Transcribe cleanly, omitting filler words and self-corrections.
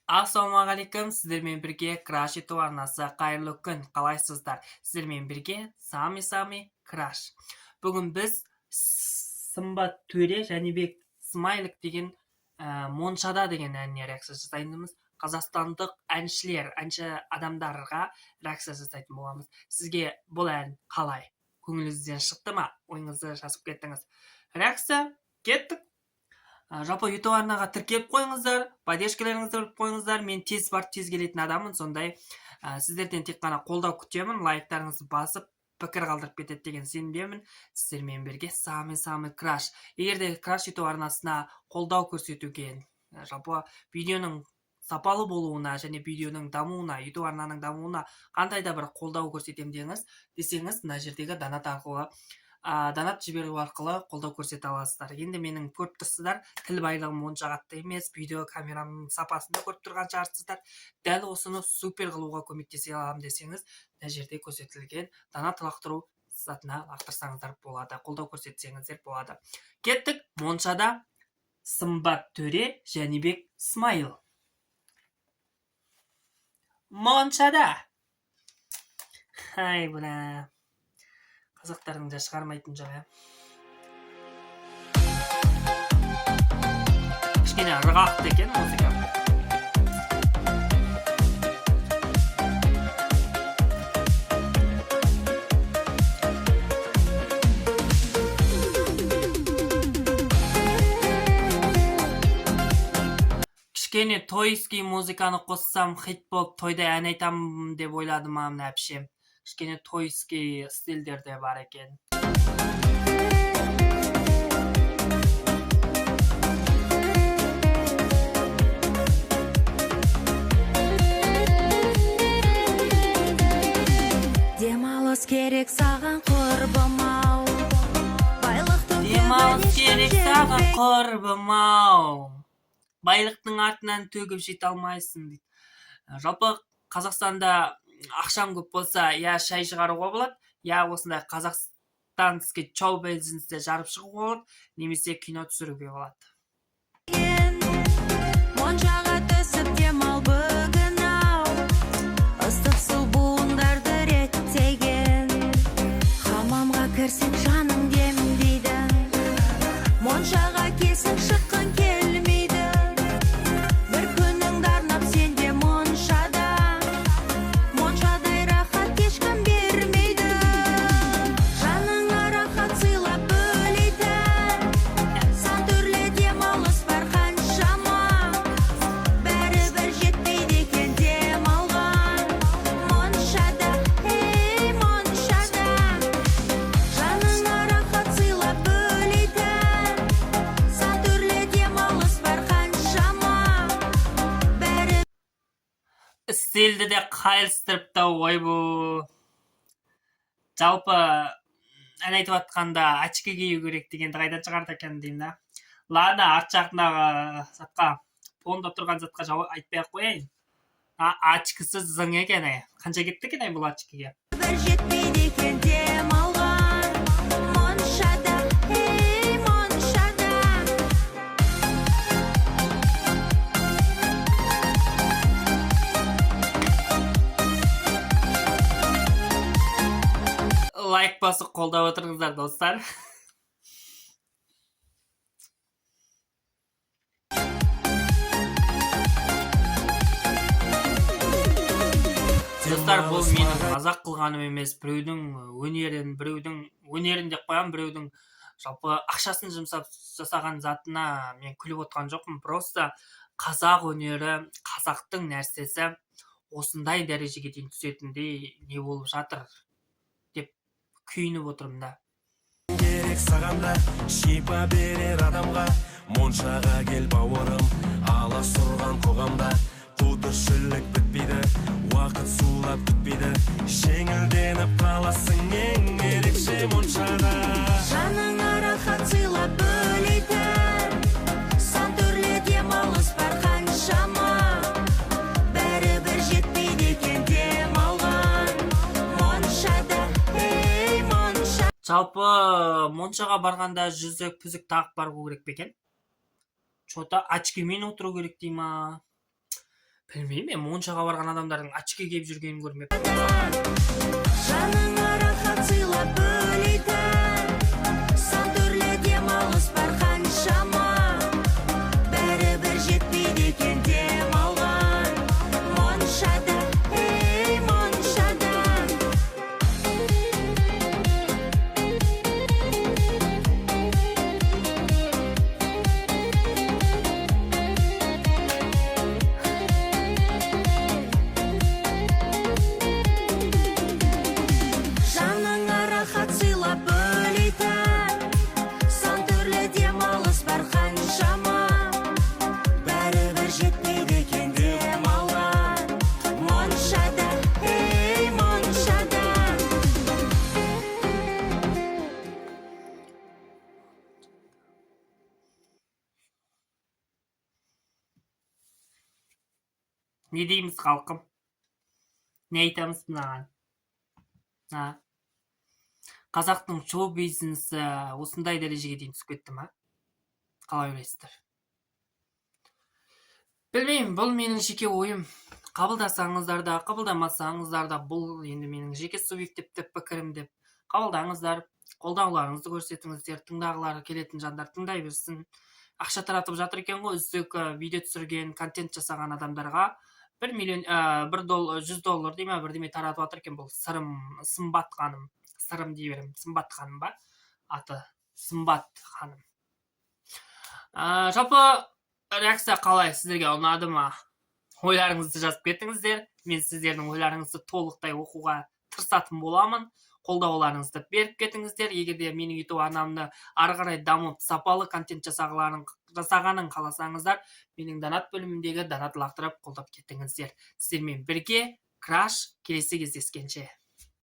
Ассалаумағалейкум, сіздермен бірге Краш ету арнасы. Қайырлы күн, қалайсыздар? Сіздермен бірге Сами Краш. Бүгін біз Сымбат Төре, Жәнібек Смайлик деген Моншада деген әніне реакция жасайтынымыз. Қазақстандық әншілер, әнші адамдарға реакция жасайтын боламыз. Сізге бұл ән қалай? Көңіліңізден шықты ма? Ойыңызды жазып кеттіңіз. Реакция, кеттік. Жалпы YouTube арнаға тіркеліп қойыңыздар, поддержкаларыңызды біліп қойыңыздар. Мен тез барып тез келетін адаммын, сондай сіздерден тек қана қолдау күтемін. Лайктарыңызды басып, пікір қалдырып кетеді деген сенімдемін. Сіздермен бірге Сами Краш. Егер де Краш YouTube арнасына қолдау көрсетуге, жалпы видеоның сапалы болуына және видеоның дамуына, YouTube арнаның дамуына қандай да бір қолдау көрсетем десеңіз, мына жердегі донат жіберу арқылы қолдау көрсете аласыздар. Енді менің көріп тұрсыздар, тіл байлығым онша қатты емес, видео камерамның сапасында көріп тұрған шығарсыздар. Дәл осыны супер қылуға көмектесе аламын десеңіз, мына жерде көрсетілген донат лақтыру сатына лақтырсаңыздар болады, қолдау көрсетсеңіздер болады. Кеттік, Моншада Сымбат Төре, Жәнібек Смайл. Моншада. Ай, бұна. Қазақтардың да шығармайтын жағы. Кішкене ырғақты екен музыка. Кішкене тойский музыканы қоссам, хит болып тойда ән айтамын деп ойладым мына әпшем. Кішкене тойский стильдерде бар екен. Демалыс керек саған құрбым-ау. Демалыс керек саған құрбым-ау. Байлықтың артынан төгіп жете алмайсың дейді. Жалпы Қазақстанда ақшам көп болса, я шай шығаруға болады, я осындай қазақстанский чоу бизнесте жарып шығуға болады, немесе кино түсіруге болады. Моншаға түсіп демал бүгін-ау. Ыстық су буындарды реттеген. Хамамға кірсең жаның демдейді. Моншаға келсең шыққың келмейді. Бір күніңді арнап сенде моншада. Моншадай рахат ешкім бермейді. Жаныңа рахат сыйлап бөлейді. Сан түрлі демалыс бар қаншама. Бәрібір жетпейді екен демалған. Моншада, ей моншада. Жаныңа рахат сыйлап бөлейді. Сан түрлі демалыс бар қаншама. Стильді де қайылыстырыпты, ойбу. Жалпы ән айтып атқанда очки кию керек дегенді қайдан шығарды екен деймін да. Ладно, арт жағындағы затқа, фонда тұрған затқа жауап айтпай-ақ қояйын. Очкісіз зың екен, қанша кетті екен бұл очкиге? Бір жетпейді екен демалған. Моншада, ей моншада. Лайк басып қолдап отырыңыздар, достар. Достар, бұл менің мазақ қылғаным емес, біреудің өнерін деп қоям, біреудің жалпы ақшасын жұмсап жасаған затына мен күліп отқан жоқпын. Просто қазақ өнері, қазақтың нәрсесі осындай дәрежеге дейін түсетіндей не болып жатыр деп күйініп отырмын да. Керек сағанда шипа берер адамға, моншаға кел бауырым, алас тұрған қоғамда. Қу тіршілік бітпейді, уақыт сулап күтпейді, жеңілденіп қаласың ең ерекше моншада. Жаныңа рахат сыйлап бөлейді. Сан түрлі демалыс бар қаншама. Бәрібір жетпейді екен демалған. Моншада, ей моншада. Жалпы моншаға барғанда жүзік пүзік тағып бару керек пе екен? Что-то очкимен отыру керек дей ма? Білмеймін, мен моншаға барған адамдардың очки киіп жүргенін көрмеппін. Жаныңа рахат сыйлап бөлейтін сан түрлі демалыс бар қаншама, бәрібір жетпейді екен демалған моншада, ей моншада. Жаныңа рахат сыйлап бөлейтін сан түрлі демалыс бар қаншама, бәрібір жетпейді екен демалған моншада, ей моншада. Не дейміз халқым? Не айтамыз мынаған? Қазақтың шоу-бизнесі осындай дәрежеге дейін түсіп кетті ма? Қалай ойлайсыздар? Білмеймін, бұл менің жеке ойым. Қабылдасаңыздар да, қабылдамасаңыздар да, бұл енді менің жеке субъективті пікірім деп қабылдаңыздар. Қолдауларыңызды көрсетіңіздер, тыңдағылары келетін жандар тыңдай берсін. Ақша таратып жатыр екен ғой, үздік видео түсірген, контент жасаған адамдарға $100 дей ма, бірдеме таратып жатыр екен. Бұл Сымбат ханым. Сырым дей берем, Сымбат ханым ба? Аты Сымбат ханым. Жалпы реакция қалай, сіздерге ұнады ма? Ойларыңызды жазып кетіңіздер. Мен сіздердің ойларыңызды толықтай оқуға тырысатын боламын. Қолдауларыңызды беріп кетіңіздер. Егер де менің YouTube арнамды ары қарай дамып, сапалы контент жасағанын қаласаңыздар, менің донат бөліміндегі донат лақтырып қолдап кетіңіздер. Сіздермен бірге Краш келесі кездескенше.